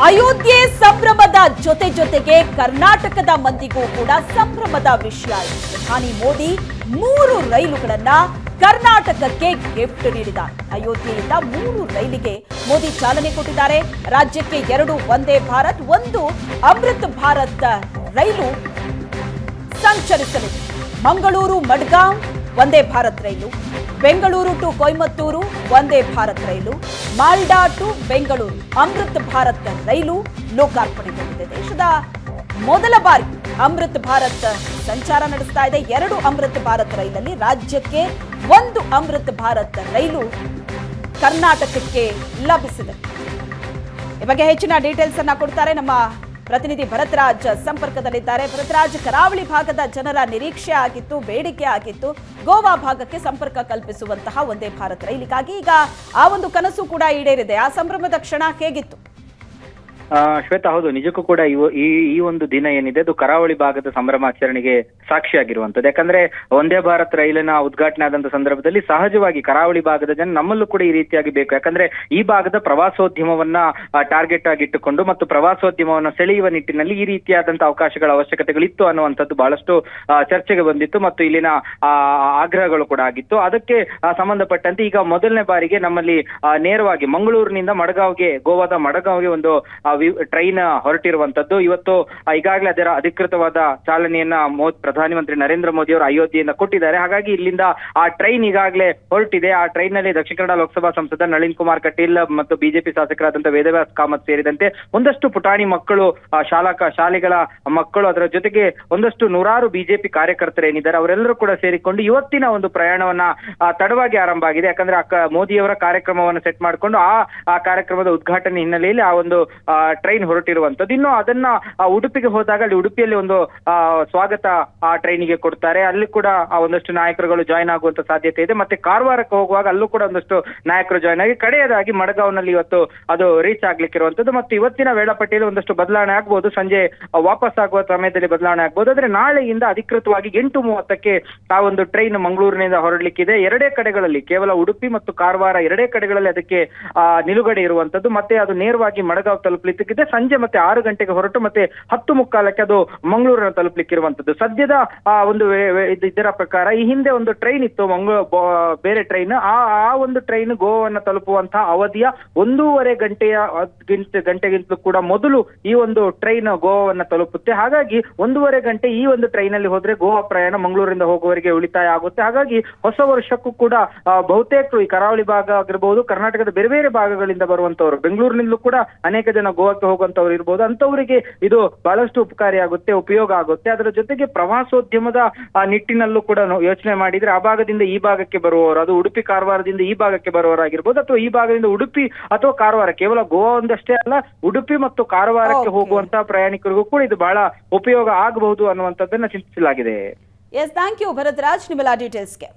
ಅಯೋಧ್ಯೆ ಸಂಭ್ರಮದ ಜೊತೆಗೆ ಕರ್ನಾಟಕದ ಮಂದಿಗೂ ಕೂಡ ಸಂಭ್ರಮದ ವಿಷಯ ಇದೆ. ಪ್ರಧಾನಿ ಮೋದಿ 3 ರೈಲುಗಳನ್ನ ಕರ್ನಾಟಕಕ್ಕೆ ಗಿಫ್ಟ್ ನೀಡಿದ್ದಾರೆ. ಅಯೋಧ್ಯೆಯಿಂದ 3 ರೈಲಿಗೆ ಮೋದಿ ಚಾಲನೆ ಕೊಟ್ಟಿದ್ದಾರೆ. ರಾಜ್ಯಕ್ಕೆ 2 ವಂದೇ ಭಾರತ್, 1 ಅಮೃತ್ ಭಾರತ್ ರೈಲು ಸಂಚರಿಸಲಿದೆ. ಮಂಗಳೂರು ಮಡ್ಗಾಂವ್ ವಂದೇ ಭಾರತ್ ರೈಲು, Bengaluru to Coimbatore Vande Bharat rail, Malda to Bengaluru Amrit Bharat ರೈಲು ಲೋಕಾರ್ಪಣೆಗೊಂಡಿದೆ. ದೇಶದ ಮೊದಲ ಬಾರಿ ಅಮೃತ್ ಭಾರತ್ ಸಂಚಾರ ನಡೆಸ್ತಾ ಇದೆ. 2 ಅಮೃತ್ ಭಾರತ್ ರೈಲಲ್ಲಿ ರಾಜ್ಯಕ್ಕೆ 1 ಅಮೃತ್ ಭಾರತ್ ರೈಲು ಕರ್ನಾಟಕಕ್ಕೆ ಲಭಿಸಿದೆ. ಈ ಬಗ್ಗೆ ಹೆಚ್ಚಿನ ಡೀಟೇಲ್ಸ್ ಅನ್ನ ಕೊಡ್ತಾರೆ ನಮ್ಮ ಪ್ರತಿನಿಧಿ ಭರತ್ರಾಜ್ ಸಂಪರ್ಕದಲ್ಲಿದ್ದಾರೆ. ಭರತ್ರಾಜ್, ಕರಾವಳಿ ಭಾಗದ ಜನರ ನಿರೀಕ್ಷೆ ಆಗಿತ್ತು, ಬೇಡಿಕೆ ಆಗಿತ್ತು ಗೋವಾ ಭಾಗಕ್ಕೆ ಸಂಪರ್ಕ ಕಲ್ಪಿಸುವಂತಹ ವಂದೇ ಭಾರತ್ ರೈಲಿಗಾಗಿ. ಈಗ ಆ ಒಂದು ಕನಸು ಕೂಡ ಈಡೇರಿದೆ. ಆ ಸಂಭ್ರಮದ ಕ್ಷಣ ಹೇಗಿತ್ತು? ಶ್ವೇತಾ, ಹೌದು, ನಿಜಕ್ಕೂ ಕೂಡ ಈ ಒಂದು ದಿನ ಏನಿದೆ ಅದು ಕರಾವಳಿ ಭಾಗದ ಸಂಭ್ರಮಾಚರಣೆಗೆ ಸಾಕ್ಷಿಯಾಗಿರುವಂತದ್ದು. ಯಾಕಂದ್ರೆ ವಂದೇ ಭಾರತ್ ರೈಲಿನ ಉದ್ಘಾಟನೆ ಆದಂತ ಸಂದರ್ಭದಲ್ಲಿ ಸಹಜವಾಗಿ ಕರಾವಳಿ ಭಾಗದ ಜನ ನಮ್ಮಲ್ಲೂ ಕೂಡ ಈ ರೀತಿಯಾಗಿ ಬೇಕು. ಯಾಕಂದ್ರೆ ಈ ಭಾಗದ ಪ್ರವಾಸೋದ್ಯಮವನ್ನ ಟಾರ್ಗೆಟ್ ಆಗಿಟ್ಟುಕೊಂಡು ಮತ್ತು ಪ್ರವಾಸೋದ್ಯಮವನ್ನು ಸೆಳೆಯುವ ನಿಟ್ಟಿನಲ್ಲಿ ಈ ರೀತಿಯಾದಂತಹ ಅವಕಾಶಗಳ ಅವಶ್ಯಕತೆಗಳಿತ್ತು ಅನ್ನುವಂಥದ್ದು ಬಹಳಷ್ಟು ಚರ್ಚೆಗೆ ಬಂದಿತ್ತು ಮತ್ತು ಇಲ್ಲಿನ ಆಗ್ರಹಗಳು ಕೂಡ ಆಗಿತ್ತು. ಅದಕ್ಕೆ ಸಂಬಂಧಪಟ್ಟಂತೆ ಈಗ ಮೊದಲನೇ ಬಾರಿಗೆ ನಮ್ಮಲ್ಲಿ ನೇರವಾಗಿ ಮಂಗಳೂರಿನಿಂದ ಮಡಗಾವ್ಗೆ, ಗೋವಾದ ಮಡಗಾವ್ಗೆ ಒಂದು ಟ್ರೈನ್ ಹೊರಟಿರುವಂತದ್ದು. ಇವತ್ತು ಈಗಾಗಲೇ ಅದರ ಅಧಿಕೃತವಾದ ಚಾಲನೆಯನ್ನ ಪ್ರಧಾನಮಂತ್ರಿ ನರೇಂದ್ರ ಮೋದಿ ಅವರು ಅಯೋಧ್ಯೆಯಿಂದ ಕೊಟ್ಟಿದ್ದಾರೆ. ಹಾಗಾಗಿ ಇಲ್ಲಿಂದ ಆ ಟ್ರೈನ್ ಈಗಾಗಲೇ ಹೊರಟಿದೆ. ಆ ಟ್ರೈನ್ ನಲ್ಲಿ ದಕ್ಷಿಣ ಕನ್ನಡ ಲೋಕಸಭಾ ಸಂಸದ ನಳಿನ್ ಕುಮಾರ್ ಕಟೀಲ್ ಮತ್ತು ಬಿಜೆಪಿ ಶಾಸಕರಾದಂತಹ ವೇದವ್ಯಾಸ್ ಕಾಮತ್ ಸೇರಿದಂತೆ ಒಂದಷ್ಟು ಪುಟಾಣಿ ಮಕ್ಕಳು, ಶಾಲೆಗಳ ಮಕ್ಕಳು, ಅದರ ಜೊತೆಗೆ ಒಂದಷ್ಟು ನೂರಾರು ಬಿಜೆಪಿ ಕಾರ್ಯಕರ್ತರು ಏನಿದ್ದಾರೆ ಅವರೆಲ್ಲರೂ ಕೂಡ ಸೇರಿಕೊಂಡು ಇವತ್ತಿನ ಒಂದು ಪ್ರಯಾಣವನ್ನ ತಡವಾಗಿ ಆರಂಭ ಆಗಿದೆ. ಯಾಕಂದ್ರೆ ಮೋದಿಯವರ ಕಾರ್ಯಕ್ರಮವನ್ನು ಸೆಟ್ ಮಾಡಿಕೊಂಡು ಆ ಕಾರ್ಯಕ್ರಮದ ಉದ್ಘಾಟನೆ ಹಿನ್ನೆಲೆಯಲ್ಲಿ ಆ ಒಂದು ಟ್ರೈನ್ ಹೊರಟಿರುವಂತದ್ದು. ಇನ್ನು ಅದನ್ನ ಉಡುಪಿಗೆ ಹೋದಾಗ ಅಲ್ಲಿ ಉಡುಪಿಯಲ್ಲಿ ಒಂದು ಸ್ವಾಗತ ಆ ಟ್ರೈನಿಗೆ ಕೊಡ್ತಾರೆ. ಅಲ್ಲಿ ಕೂಡ ಒಂದಷ್ಟು ನಾಯಕರುಗಳು ಜಾಯ್ನ್ ಆಗುವಂತ ಸಾಧ್ಯತೆ ಇದೆ. ಮತ್ತೆ ಕಾರವಾರಕ್ಕೆ ಹೋಗುವಾಗ ಅಲ್ಲೂ ಕೂಡ ಒಂದಷ್ಟು ನಾಯಕರು ಜಾಯ್ನ್ ಆಗಿ ಕಡೆಯದಾಗಿ ಮಡಗಾವ್ನಲ್ಲಿ ಇವತ್ತು ಅದು ರೀಚ್ ಆಗ್ಲಿಕ್ಕೆ ಇರುವಂತದ್ದು. ಮತ್ತು ಇವತ್ತಿನ ವೇಳಾಪಟ್ಟಿಯಲ್ಲಿ ಒಂದಷ್ಟು ಬದಲಾವಣೆ ಆಗ್ಬಹುದು. ಸಂಜೆ ವಾಪಸ್ ಆಗುವ ಸಮಯದಲ್ಲಿ ಬದಲಾವಣೆ ಆಗ್ಬಹುದು. ಆದ್ರೆ ನಾಳೆಯಿಂದ ಅಧಿಕೃತವಾಗಿ 8:30ಕ್ಕೆ ಆ ಒಂದು ಟ್ರೈನ್ ಮಂಗಳೂರಿನಿಂದ ಹೊರಡ್ಲಿಕ್ಕಿದೆ. 2 ಕಡೆಗಳಲ್ಲಿ, ಕೇವಲ ಉಡುಪಿ ಮತ್ತು ಕಾರವಾರ 2 ಕಡೆಗಳಲ್ಲಿ ಅದಕ್ಕೆ ನಿಲುಗಡೆ ಇರುವಂತದ್ದು. ಮತ್ತೆ ಅದು ನೇರವಾಗಿ ಮಡಗಾವ್ ತಲುಪಲಿಕ್ಕಿದೆ. ಸಂಜೆ ಮತ್ತೆ 6 ಗಂಟೆಗೆ ಹೊರಟು ಮತ್ತೆ 10:45ಕ್ಕೆ ಅದು ಮಂಗಳೂರನ್ನು ತಲುಪಲಿಕ್ಕಿರುವಂತದ್ದು. ಸದ್ಯದ ಒಂದು ಇದರ ಪ್ರಕಾರ ಈ ಹಿಂದೆ ಒಂದು ಟ್ರೈನ್ ಇತ್ತು, ಬೇರೆ ಟ್ರೈನ್. ಆ ಒಂದು ಟ್ರೈನ್ ಗೋವಾವನ್ನು ತಲುಪುವಂತಹ ಅವಧಿಯ 1.5 ಗಂಟೆಗಿಂತಲೂ ಕೂಡ ಮೊದಲು ಈ ಒಂದು ಟ್ರೈನ್ ಗೋವಾವನ್ನು ತಲುಪುತ್ತೆ. ಹಾಗಾಗಿ 1.5 ಗಂಟೆ ಈ ಒಂದು ಟ್ರೈನ್ ಅಲ್ಲಿ ಹೋದ್ರೆ ಗೋವಾ ಪ್ರಯಾಣ ಮಂಗಳೂರಿಂದ ಹೋಗುವವರೆಗೆ ಉಳಿತಾಯ ಆಗುತ್ತೆ. ಹಾಗಾಗಿ ಹೊಸ ವರ್ಷಕ್ಕೂ ಕೂಡ ಬಹುತೇಕ ಈ ಕರಾವಳಿ ಭಾಗ ಆಗಿರಬಹುದು, ಕರ್ನಾಟಕದ ಬೇರೆ ಬೇರೆ ಭಾಗಗಳಿಂದ ಬರುವಂತವರು, ಬೆಂಗಳೂರಿನಿಂದಲೂ ಕೂಡ ಅನೇಕ ಜನ ಗೋವಾಕ್ಕೆ ಹೋಗುವಂತವ್ರು ಇರ್ಬೋದು, ಅಂತವರಿಗೆ ಇದು ಬಹಳಷ್ಟು ಉಪಕಾರಿಯಾಗುತ್ತೆ, ಉಪಯೋಗ ಆಗುತ್ತೆ. ಅದರ ಜೊತೆಗೆ ಪ್ರವಾಸೋದ್ಯಮದ ನಿಟ್ಟಿನಲ್ಲೂ ಕೂಡ ಯೋಚನೆ ಮಾಡಿದ್ರೆ ಆ ಭಾಗದಿಂದ ಈ ಭಾಗಕ್ಕೆ ಬರುವವರು, ಅದು ಉಡುಪಿ ಕಾರವಾರದಿಂದ ಈ ಭಾಗಕ್ಕೆ ಬರುವವರಾಗಿರ್ಬೋದು, ಅಥವಾ ಈ ಭಾಗದಿಂದ ಉಡುಪಿ ಅಥವಾ ಕಾರವಾರ, ಕೇವಲ ಗೋವಾ ಒಂದಷ್ಟೇ ಅಲ್ಲ, ಉಡುಪಿ ಮತ್ತು ಕಾರವಾರಕ್ಕೆ ಹೋಗುವಂತಹ ಪ್ರಯಾಣಿಕರಿಗೂ ಕೂಡ ಇದು ಬಹಳ ಉಪಯೋಗ ಆಗಬಹುದು ಅನ್ನುವಂಥದ್ದನ್ನ ಚಿಂತಿಸಲಾಗಿದೆ. ಎಸ್, ಥ್ಯಾಂಕ್ ಯು ಭರತ್ರಾಜ್ ನಿಮ್ಮೆಲ್ಲ ಡೀಟೇಲ್ಸ್ಗೆ.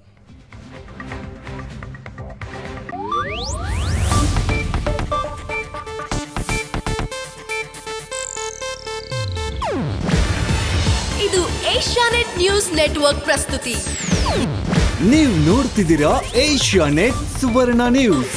ಇದು ಏಷ್ಯಾನೆಟ್ ನ್ಯೂಸ್ ನೆಟ್ವರ್ಕ್ ಪ್ರಸ್ತುತಿ. ನೀವು ನೋಡ್ತಿದ್ದೀರಾ ಏಷ್ಯಾನೆಟ್ ಸುವರ್ಣ ನ್ಯೂಸ್.